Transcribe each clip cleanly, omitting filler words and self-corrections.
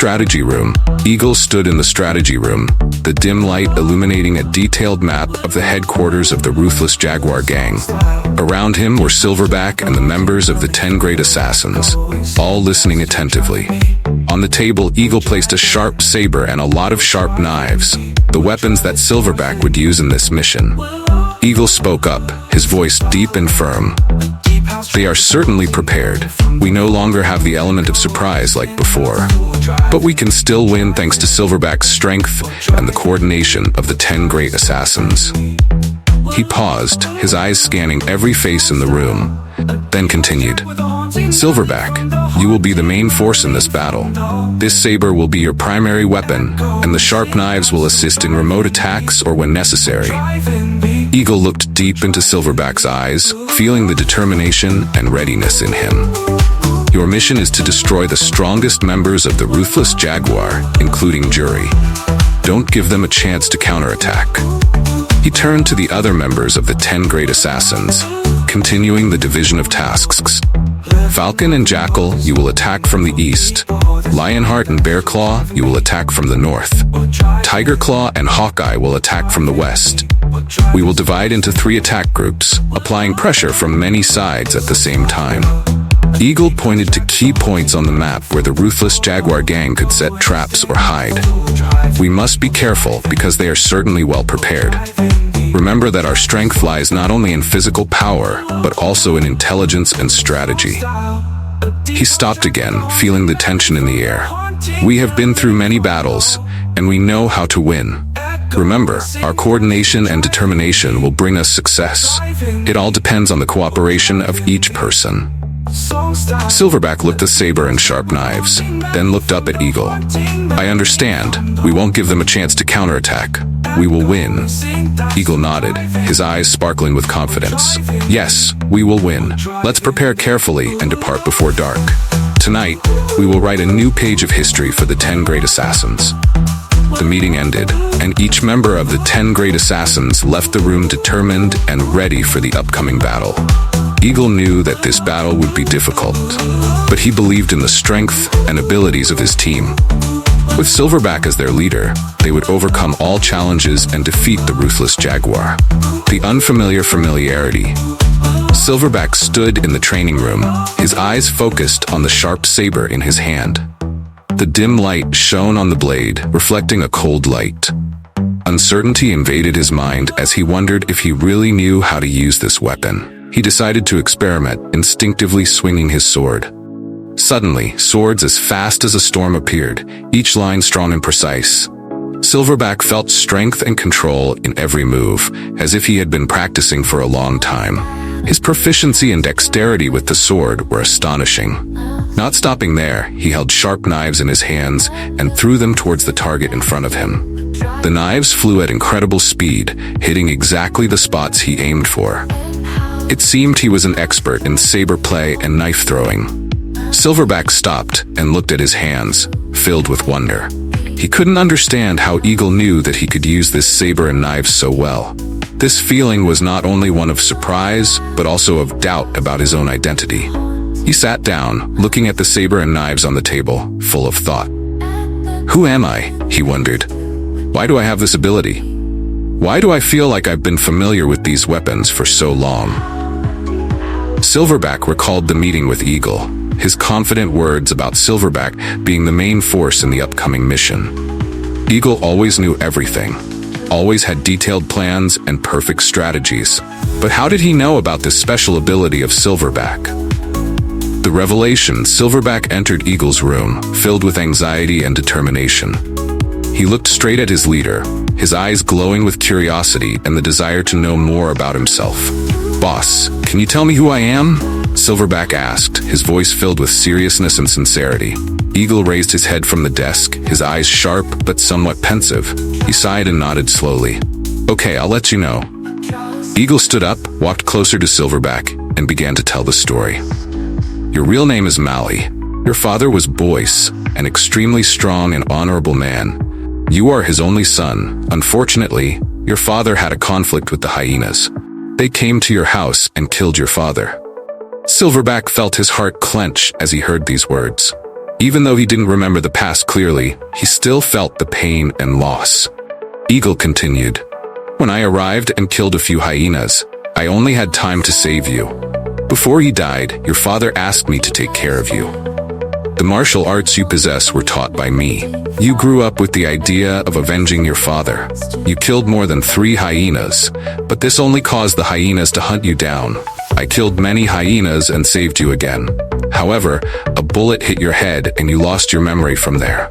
strategy room. Eagle stood in the strategy room, the dim light illuminating a detailed map of the headquarters of the ruthless Jaguar gang. Around him were Silverback and the members of the 10 Great Assassins, all listening attentively. On the table, Eagle placed a sharp saber and a lot of sharp knives, the weapons that Silverback would use in this mission. Eagle spoke up, his voice deep and firm. They are certainly prepared. We no longer have the element of surprise like before. But we can still win thanks to Silverback's strength and the coordination of the 10 Great Assassins. He paused, his eyes scanning every face in the room, then continued. Silverback, you will be the main force in this battle. This saber will be your primary weapon, and the sharp knives will assist in remote attacks or when necessary. Eagle looked deep into Silverback's eyes, feeling the determination and readiness in him. Your mission is to destroy the strongest members of the ruthless Jaguar, including Jury. Don't give them a chance to counterattack. He turned to the other members of the 10 Great Assassins, continuing the division of tasks. Falcon and Jackal, you will attack from the east. Lionheart and Bearclaw, you will attack from the north. Tigerclaw and Hawkeye will attack from the west. We will divide into 3 attack groups, applying pressure from many sides at the same time. Eagle pointed to key points on the map where the ruthless Jaguar gang could set traps or hide. We must be careful because they are certainly well prepared. Remember that our strength lies not only in physical power, but also in intelligence and strategy. He stopped again, feeling the tension in the air. We have been through many battles, and we know how to win. Remember, our coordination and determination will bring us success. It all depends on the cooperation of each person. Silverback looked at saber and sharp knives, then looked up at Eagle. I understand. We won't give them a chance to counterattack. We will win. Eagle nodded, his eyes sparkling with confidence. Yes, we will win. Let's prepare carefully and depart before dark. Tonight, we will write a new page of history for the 10 Great Assassins. The meeting ended, and each member of the 10 Great Assassins left the room determined and ready for the upcoming battle. Eagle knew that this battle would be difficult, but he believed in the strength and abilities of his team. With Silverback as their leader, they would overcome all challenges and defeat the ruthless Jaguar. The unfamiliar familiarity. Silverback stood in the training room, his eyes focused on the sharp saber in his hand. The dim light shone on the blade, reflecting a cold light. Uncertainty invaded his mind as he wondered if he really knew how to use this weapon. He decided to experiment, instinctively swinging his sword. Suddenly, swords as fast as a storm appeared, each line strong and precise. Silverback felt strength and control in every move, as if he had been practicing for a long time. His proficiency and dexterity with the sword were astonishing. Not stopping there, he held sharp knives in his hands and threw them towards the target in front of him. The knives flew at incredible speed, hitting exactly the spots he aimed for. It seemed he was an expert in saber play and knife throwing. Silverback stopped and looked at his hands, filled with wonder. He couldn't understand how Eagle knew that he could use this saber and knives so well. This feeling was not only one of surprise, but also of doubt about his own identity. He sat down, looking at the saber and knives on the table, full of thought. Who am I? He wondered. Why do I have this ability? Why do I feel like I've been familiar with these weapons for so long? Silverback recalled the meeting with Eagle, his confident words about Silverback being the main force in the upcoming mission. Eagle always knew everything, always had detailed plans and perfect strategies. But how did he know about this special ability of Silverback? The revelation, Silverback entered Eagle's room, filled with anxiety and determination. He looked straight at his leader, his eyes glowing with curiosity and the desire to know more about himself. Boss, can you tell me who I am? Silverback asked, his voice filled with seriousness and sincerity. Eagle raised his head from the desk, his eyes sharp but somewhat pensive. He sighed and nodded slowly. Okay, I'll let you know. Eagle stood up, walked closer to Silverback, and began to tell the story. Your real name is Mally. Your father was Boyce, an extremely strong and honorable man. You are his only son. Unfortunately, your father had a conflict with the hyenas. They came to your house and killed your father. Silverback felt his heart clench as he heard these words. Even though he didn't remember the past clearly, he still felt the pain and loss. Eagle continued, "When I arrived and killed a few hyenas, I only had time to save you. Before he died, your father asked me to take care of you. The martial arts you possess were taught by me. You grew up with the idea of avenging your father. You killed more than 3 hyenas, but this only caused the hyenas to hunt you down. I killed many hyenas and saved you again. However, a bullet hit your head and you lost your memory from there."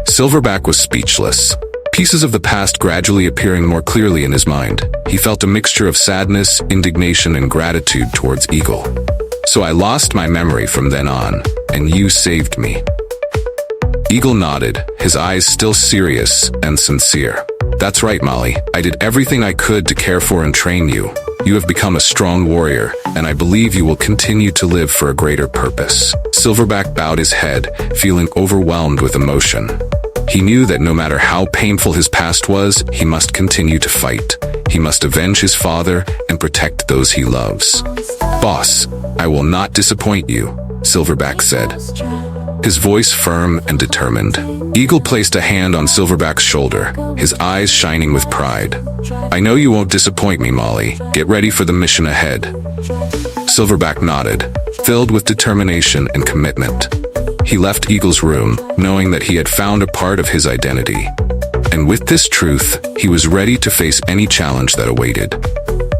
Silverback was speechless, pieces of the past gradually appearing more clearly in his mind. He felt a mixture of sadness, indignation, and gratitude towards Eagle. "So I lost my memory from then on, and you saved me." Eagle nodded, his eyes still serious and sincere. "That's right, Molly. I did everything I could to care for and train you. You have become a strong warrior, and I believe you will continue to live for a greater purpose." Silverback bowed his head, feeling overwhelmed with emotion. He knew that no matter how painful his past was, he must continue to fight. He must avenge his father and protect those he loves. "Boss, I will not disappoint you," Silverback said, his voice firm and determined. Eagle placed a hand on Silverback's shoulder, his eyes shining with pride. "I know you won't disappoint me, Molly. Get ready for the mission ahead." Silverback nodded, filled with determination and commitment. He left Eagle's room, knowing that he had found a part of his identity. And with this truth, he was ready to face any challenge that awaited.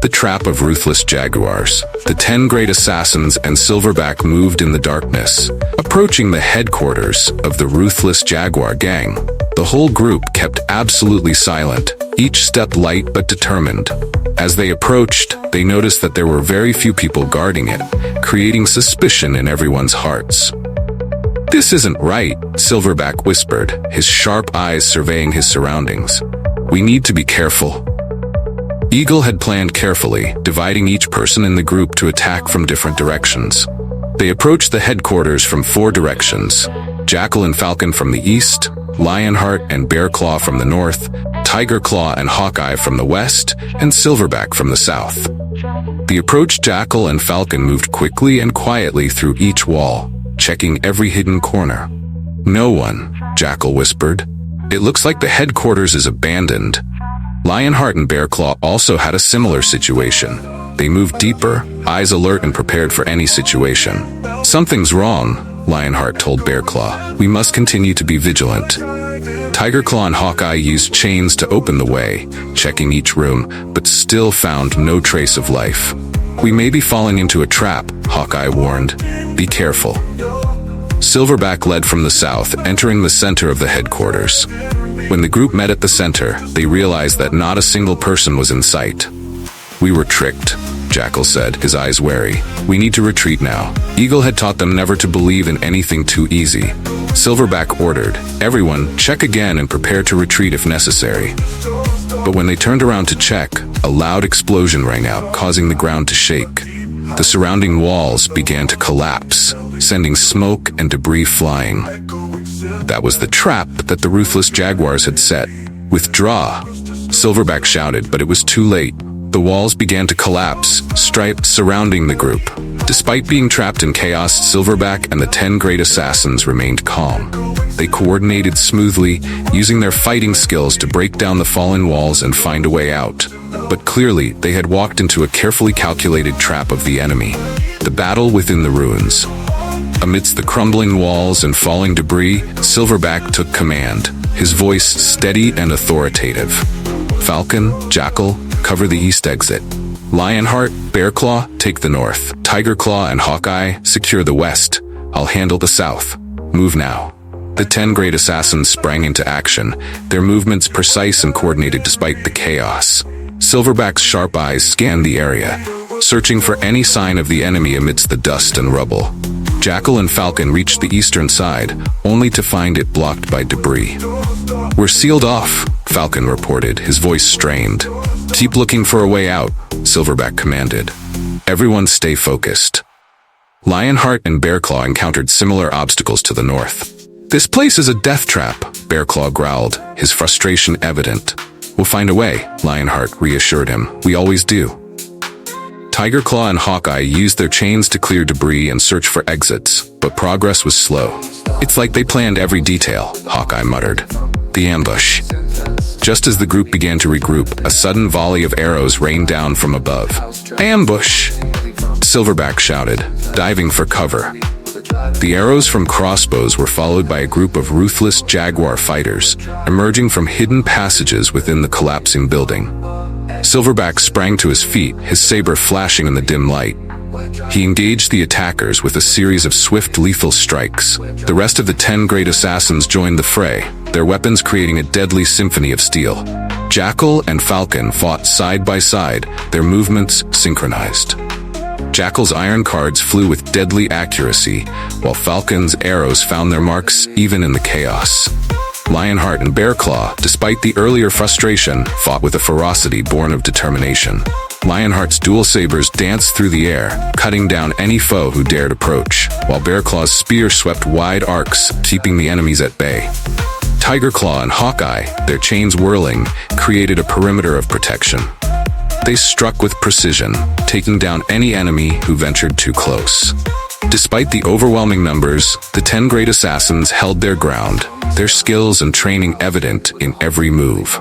The trap of ruthless jaguars. The 10 great assassins and Silverback moved in the darkness, approaching the headquarters of the ruthless jaguar gang. The whole group kept absolutely silent, each step light but determined. As they approached, they noticed that there were very few people guarding it, creating suspicion in everyone's hearts. "This isn't right," Silverback whispered, his sharp eyes surveying his surroundings. "We need to be careful." Eagle had planned carefully, dividing each person in the group to attack from different directions. They approached the headquarters from 4 directions: Jackal and Falcon from the east, Lionheart and Bearclaw from the north, Tigerclaw and Hawkeye from the west, and Silverback from the south. The approached Jackal and Falcon moved quickly and quietly through each wall, checking every hidden corner. "No one," Jackal whispered. "It looks like the headquarters is abandoned." Lionheart and Bearclaw also had a similar situation. They moved deeper, eyes alert and prepared for any situation. "Something's wrong," Lionheart told Bearclaw. "We must continue to be vigilant." Tigerclaw and Hawkeye used chains to open the way, checking each room, but still found no trace of life. "We may be falling into a trap," Hawkeye warned. "Be careful." Silverback led from the south, entering the center of the headquarters. When the group met at the center, they realized that not a single person was in sight. "We were tricked," Jackal said, his eyes wary. "We need to retreat now." Eagle had taught them never to believe in anything too easy. Silverback ordered, "Everyone, check again and prepare to retreat if necessary." But when they turned around to check, a loud explosion rang out, causing the ground to shake. The surrounding walls began to collapse, sending smoke and debris flying. That was the trap that the ruthless jaguars had set. "Withdraw!" Silverback shouted, but it was too late. The walls began to collapse, stripes surrounding the group. Despite being trapped in chaos, Silverback and the 10 great assassins remained calm. They coordinated smoothly, using their fighting skills to break down the fallen walls and find a way out. But clearly, they had walked into a carefully calculated trap of the enemy. The battle within the ruins. Amidst the crumbling walls and falling debris, Silverback took command, his voice steady and authoritative. "Falcon, Jackal, cover the east exit. Lionheart, Bearclaw, take the north. Tigerclaw and Hawkeye, secure the west. I'll handle the south. Move now." The 10 great assassins sprang into action, their movements precise and coordinated despite the chaos. Silverback's sharp eyes scanned the area, searching for any sign of the enemy amidst the dust and rubble. Jackal and Falcon reached the eastern side, only to find it blocked by debris. "We're sealed off," Falcon reported, his voice strained. "Keep looking for a way out," Silverback commanded. "Everyone stay focused." Lionheart and Bearclaw encountered similar obstacles to the north. "This place is a death trap," Bearclaw growled, his frustration evident. "We'll find a way," Lionheart reassured him. "We always do." Tigerclaw and Hawkeye used their chains to clear debris and search for exits, but progress was slow. It's like they planned every detail, Hawkeye muttered. The ambush. Just as the group began to regroup, a sudden volley of arrows rained down from above. Ambush! Silverback shouted, diving for cover. The arrows from crossbows were followed by a group of ruthless jaguar fighters, emerging from hidden passages within the collapsing building. Silverback sprang to his feet, his saber flashing in the dim light. He engaged the attackers with a series of swift, lethal strikes. The rest of the 10 great assassins joined the fray, their weapons creating a deadly symphony of steel. Jackal and Falcon fought side by side, their movements synchronized. Jackal's iron cards flew with deadly accuracy, while Falcon's arrows found their marks even in the chaos. Lionheart and Bearclaw, despite the earlier frustration, fought with a ferocity born of determination. Lionheart's dual sabers danced through the air, cutting down any foe who dared approach, while Bearclaw's spear swept wide arcs, keeping the enemies at bay. Tigerclaw and Hawkeye, their chains whirling, created a perimeter of protection. They struck with precision, taking down any enemy who ventured too close. Despite the overwhelming numbers, the 10 great assassins held their ground, their skills and training evident in every move.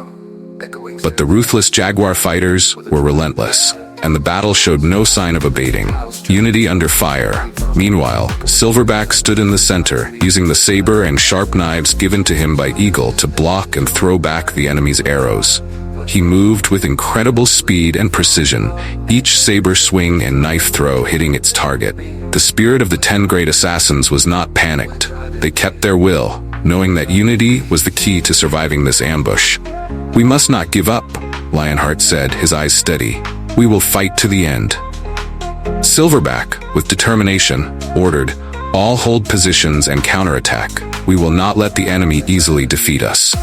But the ruthless jaguar fighters were relentless, and the battle showed no sign of abating. Unity under fire. Meanwhile, Silverback stood in the center, using the saber and sharp knives given to him by Eagle to block and throw back the enemy's arrows. He moved with incredible speed and precision, each saber swing and knife throw hitting its target. The spirit of the 10 great assassins was not panicked. They kept their will, knowing that unity was the key to surviving this ambush. "We must not give up," Lionheart said, his eyes steady. "We will fight to the end." Silverback, with determination, ordered, "All hold positions and counterattack. We will not let the enemy easily defeat us."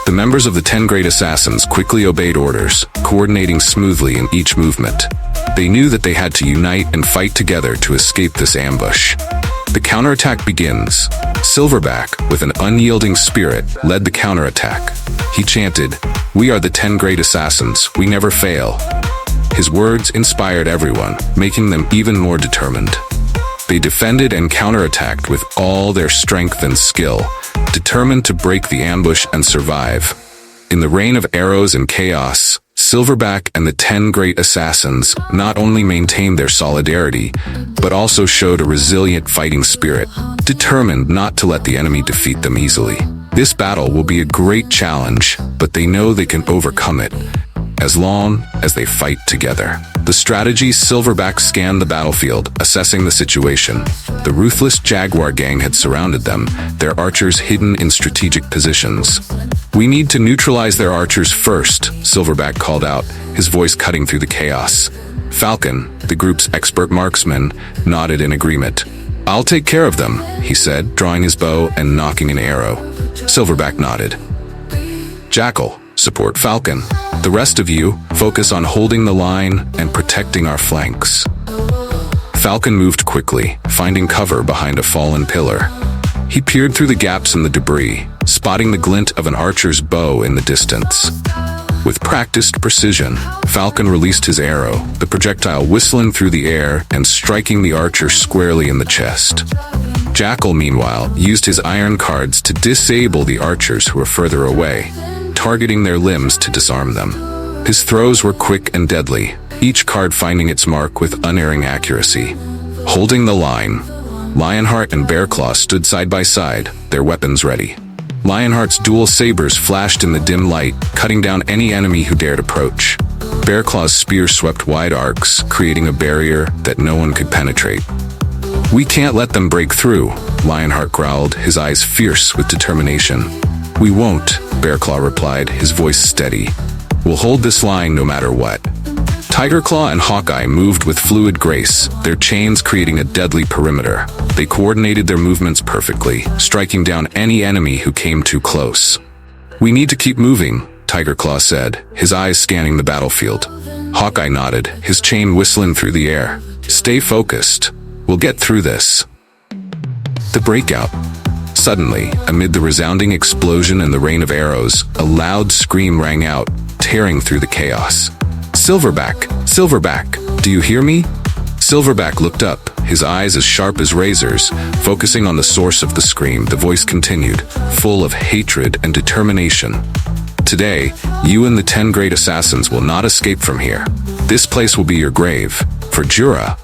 The members of the 10 great assassins quickly obeyed orders, coordinating smoothly in each movement. They knew that they had to unite and fight together to escape this ambush. The counterattack begins. Silverback, with an unyielding spirit, led the counterattack. He chanted, "We are the 10 great assassins, we never fail." His words inspired everyone, making them even more determined. They defended and counterattacked with all their strength and skill, determined to break the ambush and survive. In the rain of arrows and chaos, Silverback and the 10 great assassins not only maintained their solidarity, but also showed a resilient fighting spirit, determined not to let the enemy defeat them easily. This battle will be a great challenge, but they know they can overcome it, as long as they fight together. The strategy. Silverback scanned the battlefield, assessing the situation. The ruthless jaguar gang had surrounded them, their archers hidden in strategic positions. "We need to neutralize their archers first," Silverback called out, his voice cutting through the chaos. Falcon, the group's expert marksman, nodded in agreement. "I'll take care of them," he said, drawing his bow and nocking an arrow. Silverback nodded. "Jackal, support Falcon. The rest of you, focus on holding the line and protecting our flanks." Falcon moved quickly, finding cover behind a fallen pillar. He peered through the gaps in the debris, spotting the glint of an archer's bow in the distance. With practiced precision, Falcon released his arrow, the projectile whistling through the air and striking the archer squarely in the chest. Jackal, meanwhile, used his iron cards to disable the archers who were further away, targeting their limbs to disarm them. His throws were quick and deadly, each card finding its mark with unerring accuracy. Holding the line, Lionheart and Bearclaw stood side by side, their weapons ready. Lionheart's dual sabers flashed in the dim light, cutting down any enemy who dared approach. Bearclaw's spear swept wide arcs, creating a barrier that no one could penetrate. "We can't let them break through," Lionheart growled, his eyes fierce with determination. "We won't," Bearclaw replied, his voice steady. "We'll hold this line no matter what." Tigerclaw and Hawkeye moved with fluid grace, their chains creating a deadly perimeter. They coordinated their movements perfectly, striking down any enemy who came too close. "We need to keep moving," Tigerclaw said, his eyes scanning the battlefield. Hawkeye nodded, his chain whistling through the air. "Stay focused. We'll get through this." The breakout. Suddenly, amid the resounding explosion and the rain of arrows, a loud scream rang out, tearing through the chaos. "Silverback! Silverback! Do you hear me?" Silverback looked up, his eyes as sharp as razors, focusing on the source of the scream. The voice continued, full of hatred and determination. Today, you and the 10 great assassins will not escape from here. This place will be your grave. For Jura.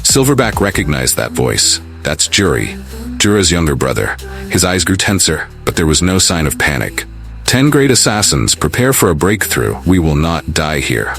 Silverback recognized that voice. That's Jura's younger brother. His eyes grew tenser, but there was no sign of panic. 10 great assassins, prepare for a breakthrough. We will not die here.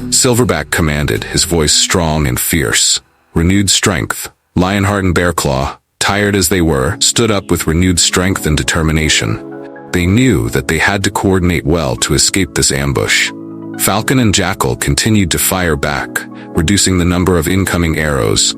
Silverback commanded, his voice strong and fierce. Renewed strength. Lionheart and Bearclaw, tired as they were, stood up with renewed strength and determination. They knew that they had to coordinate well to escape this ambush. Falcon and Jackal continued to fire back, reducing the number of incoming arrows.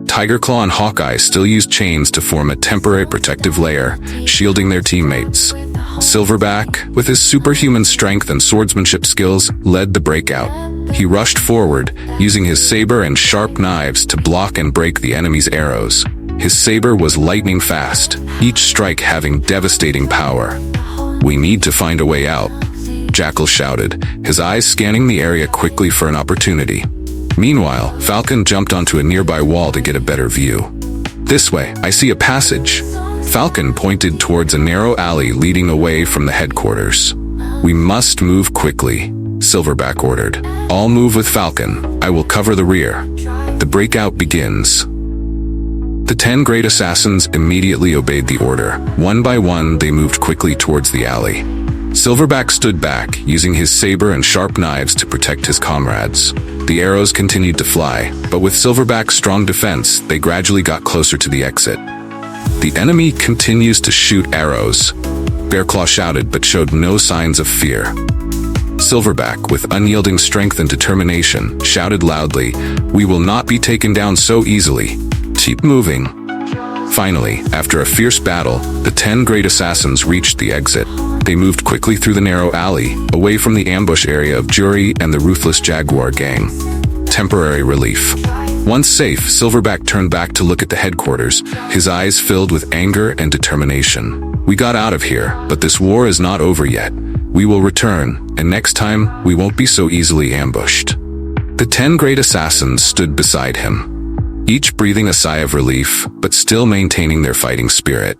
Tigerclaw and Hawkeye still used chains to form a temporary protective layer, shielding their teammates. Silverback, with his superhuman strength and swordsmanship skills, led the breakout. He rushed forward, using his saber and sharp knives to block and break the enemy's arrows. His saber was lightning fast, each strike having devastating power. We need to find a way out, Jackal shouted, his eyes scanning the area quickly for an opportunity. Meanwhile, Falcon jumped onto a nearby wall to get a better view. This way, I see a passage. Falcon pointed towards a narrow alley leading away from the headquarters. We must move quickly, Silverback ordered. All move with Falcon. I will cover the rear. The breakout begins. The 10 great assassins immediately obeyed the order. One by one, they moved quickly towards the alley. Silverback stood back, using his saber and sharp knives to protect his comrades. The arrows continued to fly, but with Silverback's strong defense, they gradually got closer to the exit. The enemy continues to shoot arrows. Bearclaw shouted but showed no signs of fear. Silverback, with unyielding strength and determination, shouted loudly, "We will not be taken down so easily. Keep moving." Finally, after a fierce battle, the 10 great assassins reached the exit. They moved quickly through the narrow alley, away from the ambush area of Jury and the ruthless Jaguar gang. Temporary relief. Once safe, Silverback turned back to look at the headquarters, his eyes filled with anger and determination. We got out of here, but this war is not over yet. We will return, and next time, we won't be so easily ambushed. The 10 great assassins stood beside him, each breathing a sigh of relief, but still maintaining their fighting spirit.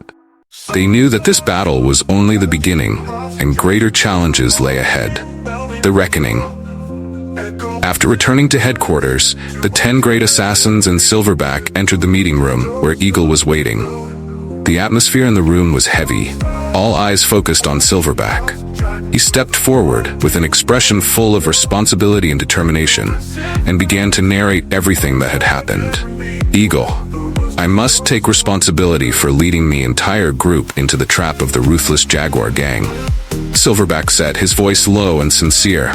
They knew that this battle was only the beginning, and greater challenges lay ahead. The reckoning. After returning to headquarters, the 10 great assassins and Silverback entered the meeting room, where Eagle was waiting. The atmosphere in the room was heavy, all eyes focused on Silverback. He stepped forward with an expression full of responsibility and determination, and began to narrate everything that had happened. Eagle, I must take responsibility for leading the entire group into the trap of the ruthless Jaguar gang. Silverback said, his voice low and sincere.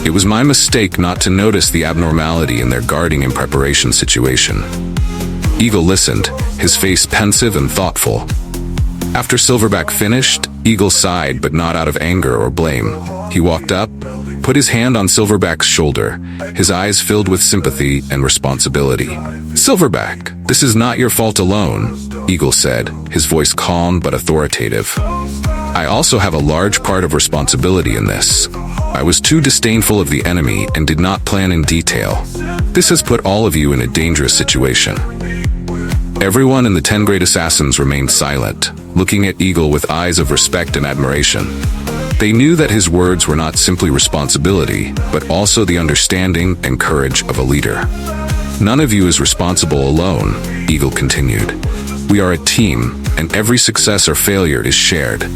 It was my mistake not to notice the abnormality in their guarding and preparation situation. Eagle listened, his face pensive and thoughtful. After Silverback finished, Eagle sighed, but not out of anger or blame. He walked up, put his hand on Silverback's shoulder, his eyes filled with sympathy and responsibility. Silverback, this is not your fault alone, Eagle said, his voice calm but authoritative. I also have a large part of responsibility in this. I was too disdainful of the enemy and did not plan in detail. This has put all of you in a dangerous situation. Everyone in the 10 great assassins remained silent, looking at Eagle with eyes of respect and admiration. They knew that his words were not simply responsibility, but also the understanding and courage of a leader. None of you is responsible alone, Eagle continued. We are a team, and every success or failure is shared.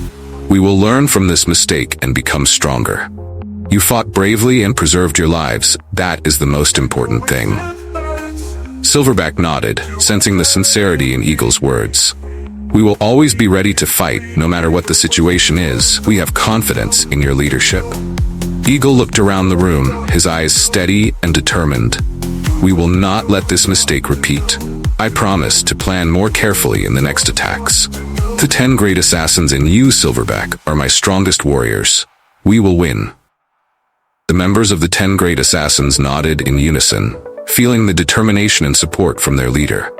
We will learn from this mistake and become stronger. You fought bravely and preserved your lives. That is the most important thing. Silverback nodded, sensing the sincerity in Eagle's words. We will always be ready to fight, no matter what the situation is. We have confidence in your leadership. Eagle looked around the room, his eyes steady and determined. We will not let this mistake repeat. I promise to plan more carefully in the next attacks. The 10 great assassins and you, Silverback, are my strongest warriors. We will win. The members of the 10 great assassins nodded in unison, feeling the determination and support from their leader.